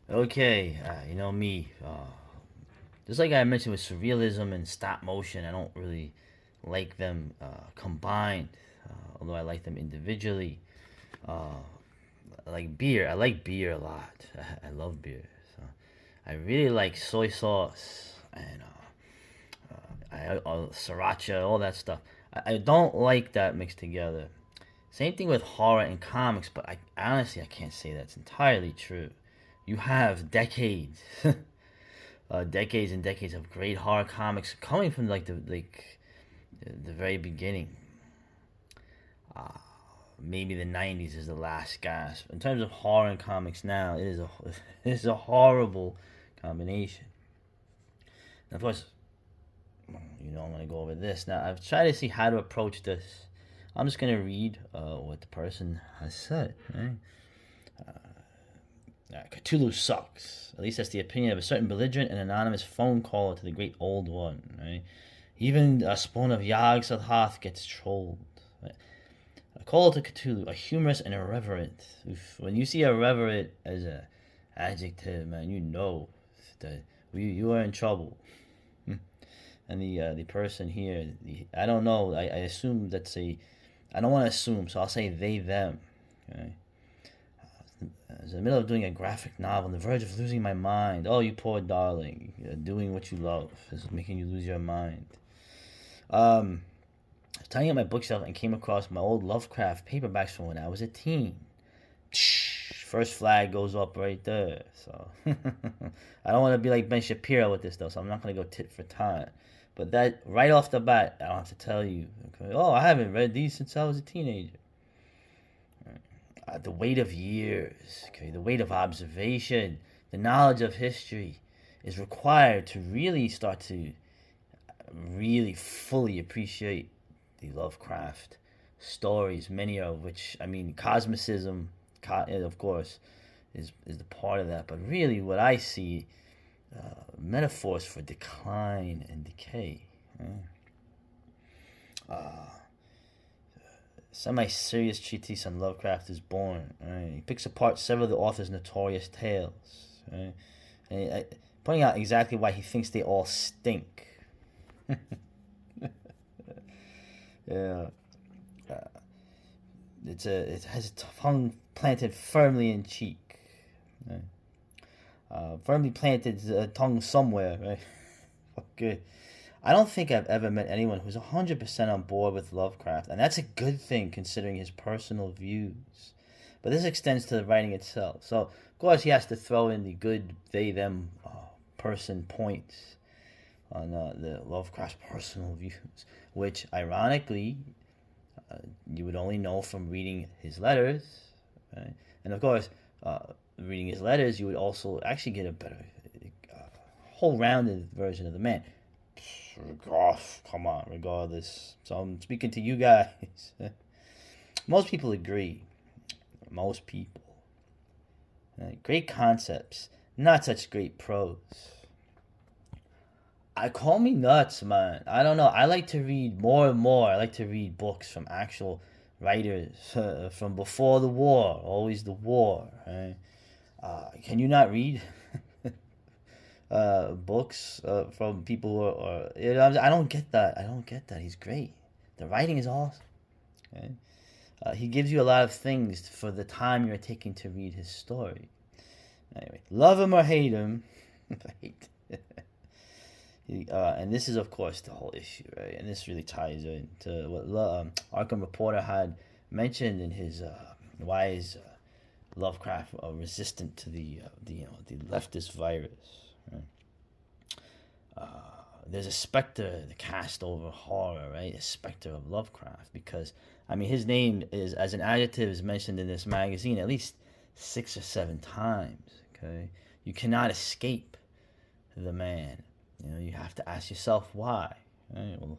Okay, you know me. Just like I mentioned with surrealism and stop motion, I don't really like them combined, although I like them individually. Uh, I like beer. I like beer a lot. I love beer. So I really like soy sauce and sriracha, all that stuff. I don't like that mixed together. Same thing with horror and comics, but I honestly I can't say that's entirely true. You have decades, decades and decades of great horror comics coming from the very beginning. Maybe the '90s is the last gasp in terms of horror and comics. Now it is a it is a horrible combination. And of course, I'm gonna go over this. Now I've tried to see how to approach this. I'm just gonna read what the person has said. Right? Cthulhu sucks. At least that's the opinion of a certain belligerent and anonymous phone caller to the great old one. Right? Even a spawn of Yog Sothoth gets trolled. Right? A call to Cthulhu, a humorous and irreverent. Oof. When you see irreverent as a adjective, man, you know that you are in trouble. And the person here, I don't know. I assume that's a. I don't want to assume, so I'll say they them. Okay. I was in the middle of doing a graphic novel, on the verge of losing my mind. Oh, you poor darling, doing what you love is making you lose your mind. I was tidying up my bookshelf and came across my old Lovecraft paperbacks from when I was a teen. First flag goes up right there. So I don't want to be like Ben Shapiro with this though, so I'm not gonna go tit for tat. But that right off the bat, I don't have to tell you. Okay? Oh, I haven't read these since I was a teenager. The weight of years, okay, the weight of observation, the knowledge of history is required to really start to really fully appreciate the Lovecraft stories, many of which, I mean, cosmicism, of course, is the part of that. But really, what I see, metaphors for decline and decay. Uh, Semi-serious treatise on Lovecraft is born. Right? He picks apart several of the author's notorious tales, right? Pointing out exactly why he thinks they all stink. Yeah, it has a tongue planted firmly in cheek, right? Firmly planted tongue somewhere, right? Okay. I don't think I've ever met anyone who's 100% on board with Lovecraft, and that's a good thing considering his personal views. But this extends to the writing itself. So, of course, he has to throw in the good they them person points on the Lovecraft's personal views, which, ironically, you would only know from reading his letters. Right? And, of course, reading his letters, you would also actually get a better, whole rounded version of the man. Come on, regardless. So I'm speaking to you guys. Most people agree. Most people. Great concepts, not such great prose. I call me nuts, man. I don't know. I like to read more and more. I like to read books from actual writers from before the war. Always the war. Right? Can you not read books from people who I don't get that. I don't get that. He's great. The writing is awesome. Okay? He gives you a lot of things for the time you're taking to read his story. Anyway, love him or hate him, hate. And this is, of course, the whole issue, right? And this really ties into what Arkham Reporter had mentioned in his why is Lovecraft resistant to the leftist virus. Right? There's a specter cast over horror, right? A specter of Lovecraft, because I mean his name is as an adjective is mentioned in this magazine at least 6 or 7 times. Okay, you cannot escape the man. You have to ask yourself why. Right? Well,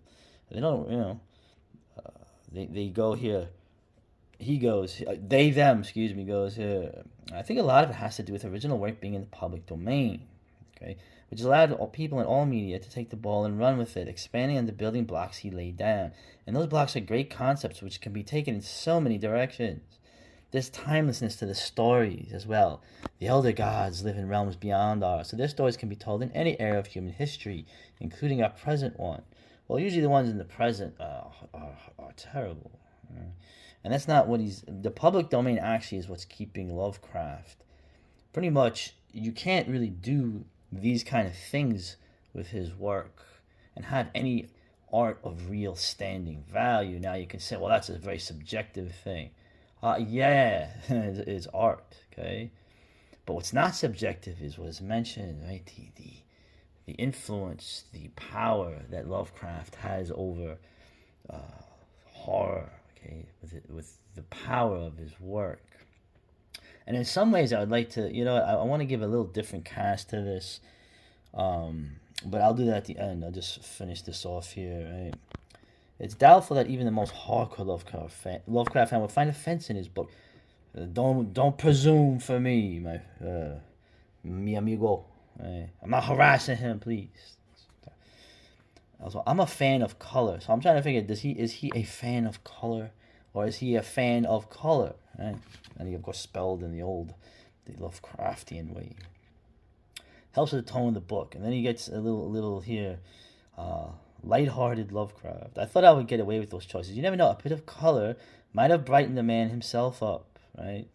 they don't. They go here. He goes. They them. Excuse me. Goes here. I think a lot of it has to do with original work being in the public domain. Okay, which allowed all people in all media to take the ball and run with it, expanding on the building blocks he laid down. And those blocks are great concepts which can be taken in so many directions. there's timelessness to the stories as well. The elder gods live in realms beyond ours, so their stories can be told in any era of human history, including our present one. Well, usually the ones in the present are terrible. And that's not what he's. The public domain actually is what's keeping Lovecraft. Pretty much, you can't really do these kind of things with his work and have any art of real standing value. Now you can say, well, that's a very subjective thing. Yeah, it's art, okay? But what's not subjective is what is mentioned, right? The influence, the power that Lovecraft has over horror, okay, with the power of his work. And in some ways, I would like to, I want to give a little different cast to this, but I'll do that at the end. I'll just finish this off here, right? It's doubtful that even the most hardcore Lovecraft fan would find offense in his book. Don't presume for me, mi amigo. Right? I'm not harassing him, please. Also, I'm a fan of color, so I'm trying to figure: is he a fan of color, or is he a fan of color? Right? And he, of course, spelled in the Lovecraftian way. Helps with the tone of the book, and then he gets a little here. Lighthearted Lovecraft. I thought I would get away with those choices. You never know. A bit of color might have brightened the man himself up, right?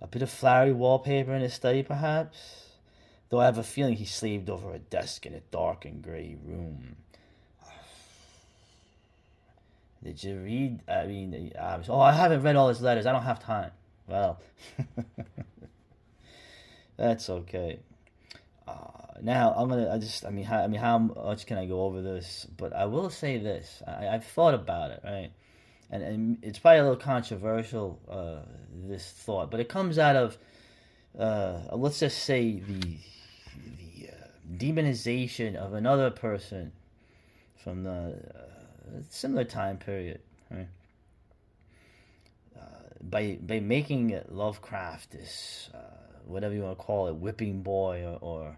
A bit of flowery wallpaper in his study, perhaps. Though I have a feeling he slaved over a desk in a dark and gray room. Did you read? I mean, I haven't read all his letters. I don't have time. Well, that's okay. Now how much can I go over this? But I will say this: I've thought about it, right? And it's probably a little controversial, this thought, but it comes out of, let's just say the demonization of another person from the similar time period, right? By making Lovecraft this whatever you want to call it, whipping boy or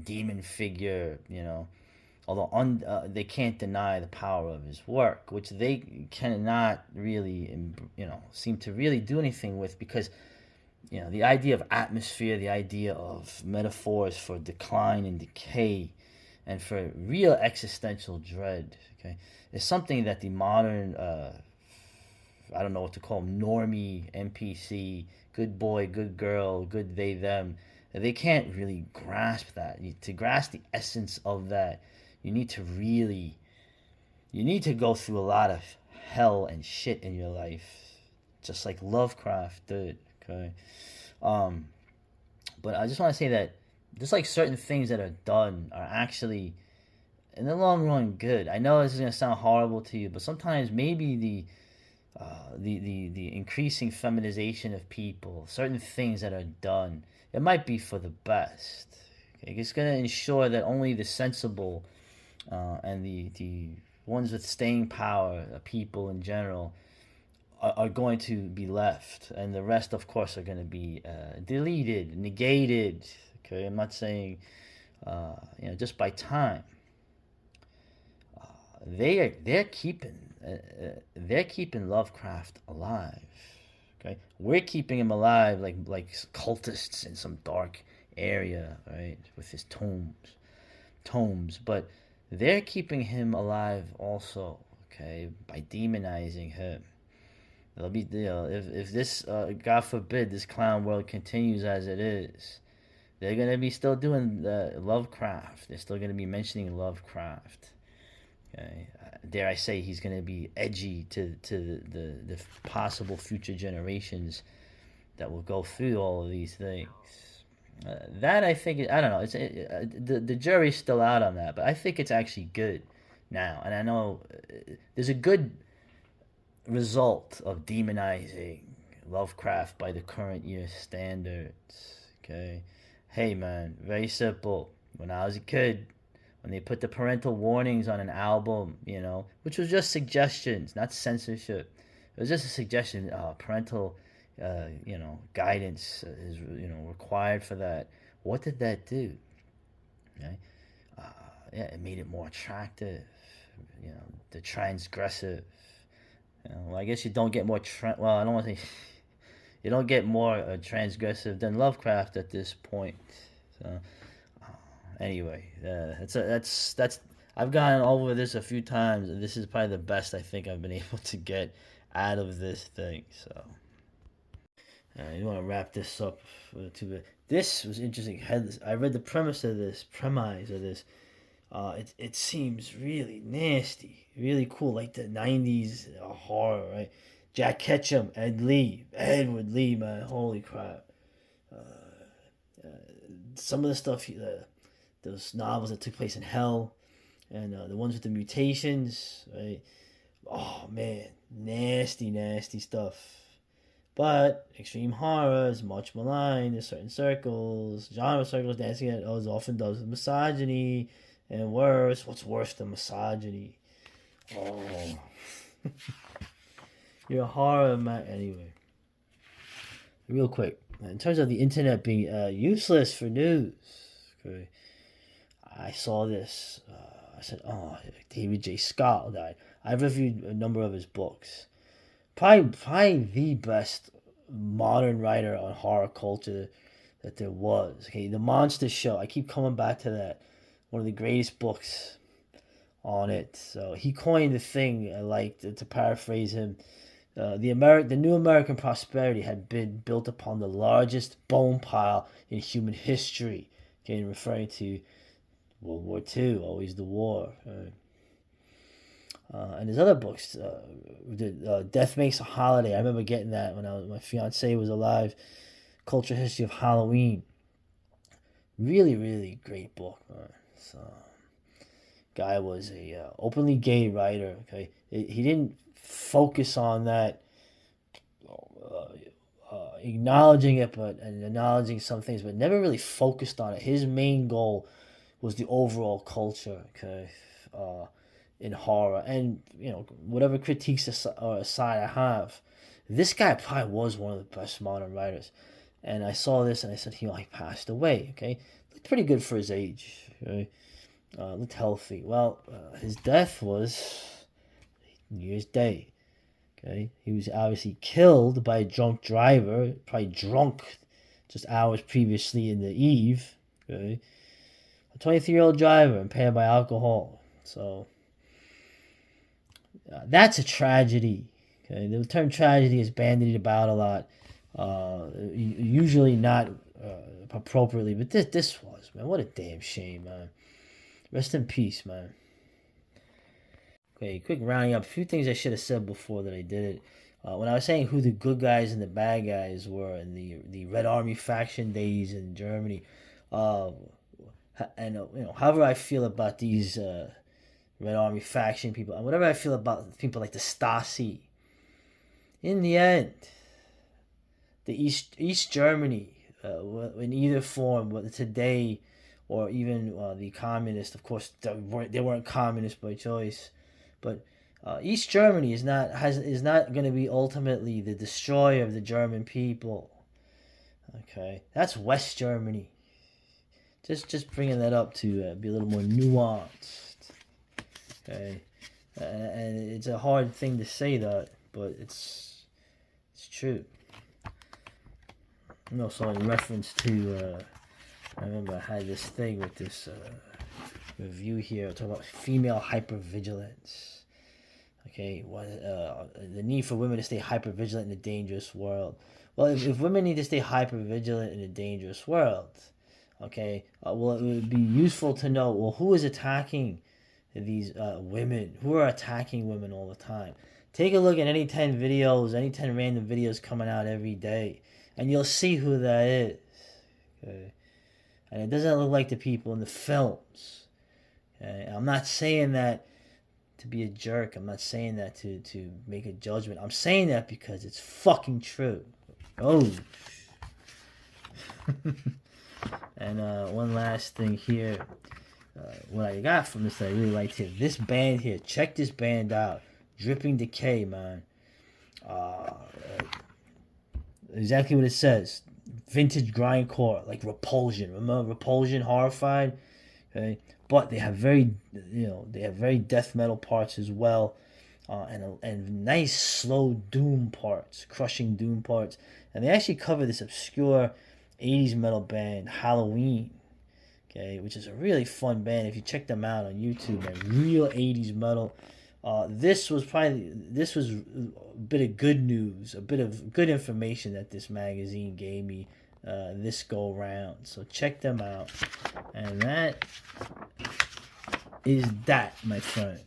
demon figure, although they can't deny the power of his work, which they cannot really, seem to really do anything with, because, the idea of atmosphere, the idea of metaphors for decline and decay, and for real existential dread, okay, is something that the modern, I don't know what to call them, normie, NPC, good boy, good girl, good they, them, they can't really grasp that. To grasp the essence of that, you need to go through a lot of hell and shit in your life, just like Lovecraft did, okay? But I just want to say that just like certain things that are done are actually, in the long run, good. I know this is going to sound horrible to you, but sometimes maybe the increasing feminization of people, certain things that are done, it might be for the best. Okay? It's going to ensure that only the sensible and the ones with staying power, people in general, are going to be left, and the rest, of course, are going to be deleted, negated. Okay, I'm not saying, just by time. They're keeping Lovecraft alive. Okay, we're keeping him alive like cultists in some dark area, right? With his tomes, but they're keeping him alive also. Okay, by demonizing him. They'll be, if this, God forbid, this clown world continues as it is, they're gonna be still doing Lovecraft. They're still gonna be mentioning Lovecraft. Okay, dare I say he's gonna be edgy to the possible future generations that will go through all of these things. That I think, I don't know. The jury's still out on that, but I think it's actually good now, and I know there's a good result of demonizing Lovecraft by the current year standards. Okay, hey man, very simple. When I was a kid, when they put the parental warnings on an album, which was just suggestions, not censorship. It was just a suggestion. Parental, guidance is required for that. What did that do? Okay, it made it more attractive. The transgressive. Well, I guess you don't get more. Well, I don't want to say you don't get more transgressive than Lovecraft at this point. So anyway, that's I've gone over this a few times, and this is probably the best I think I've been able to get out of this thing. So you want to wrap this up to the. This was interesting. I read the premise of this. It seems really nasty, really cool, like the '90s horror, right? Jack Ketchum, Edward Lee, man, holy crap! Some of the stuff, those novels that took place in hell, and the ones with the mutations, right? Oh man, nasty, nasty stuff. But extreme horror is much maligned in certain circles, genre circles, dancing at as often does with misogyny, and worse. What's worse than misogyny? Oh, you're a horror man. Anyway, real quick, in terms of the internet being useless for news, okay, I saw this. I said, "Oh, David J. Scott died." I've reviewed a number of his books. Probably the best modern writer on horror culture that there was. Okay, The Monster Show. I keep coming back to that. One of the greatest books on it. So he coined the thing. I like to paraphrase him. The new American prosperity had been built upon the largest bone pile in human history. Okay, referring to World War II, always the war. Right? And his other books, Death Makes a Holiday. I remember getting that when my fiance was alive. Cultural History of Halloween. Really, really great book. So, guy was a openly gay writer. Okay, he didn't focus on that, acknowledging it, and acknowledging some things, but never really focused on it. His main goal was the overall culture. Okay. In horror, and whatever critiques aside I have, this guy probably was one of the best modern writers. And I saw this and I said, he passed away. Okay, looked pretty good for his age. Okay? Looked healthy. Well, his death was New Year's Day. Okay, he was obviously killed by a drunk driver, probably drunk just hours previously in the eve. Okay, a 23-year-old driver impaired by alcohol. So. That's a tragedy. Okay, the term tragedy is bandied about a lot, usually not appropriately, but this was, man. What a damn shame, man. Rest in peace, man. Okay, quick rounding up. A few things I should have said before that I did it. When I was saying who the good guys and the bad guys were in the Red Army faction days in Germany, and however I feel about these. Red Army faction people, and whatever I feel about people like the Stasi. In the end, the East Germany, in either form, whether today or even the communists, of course they weren't communists by choice, but East Germany is not going to be ultimately the destroyer of the German people. Okay, that's West Germany. Just bringing that up to be a little more nuanced. Okay, and it's a hard thing to say that, but it's true. So in reference to, I remember I had this thing with this review here talking about female hypervigilance. Okay, the need for women to stay hypervigilant in a dangerous world. Well, if women need to stay hypervigilant in a dangerous world, okay, well, it would be useful to know, well, who is attacking these women, who are attacking women all the time. Take a look at any 10 random videos coming out every day, and you'll see who that is. Okay? And it doesn't look like the people in the films. Okay? I'm not saying that to be a jerk. I'm not saying that to make a judgment. I'm saying that because it's fucking true. Oh. And one last thing here. What I got from this that I really liked here. This band here. Check this band out. Dripping Decay, man. Exactly what it says. Vintage grindcore, like Repulsion. Remember Repulsion, Horrified? Okay. But they have very death metal parts as well. and nice slow doom parts, crushing doom parts. And they actually cover this obscure 80s metal band, Halloween, okay, which is a really fun band. If you check them out on YouTube, man, real 80s metal. This was a bit of good news, a bit of good information that this magazine gave me this go round. So check them out, and that is that, my friend.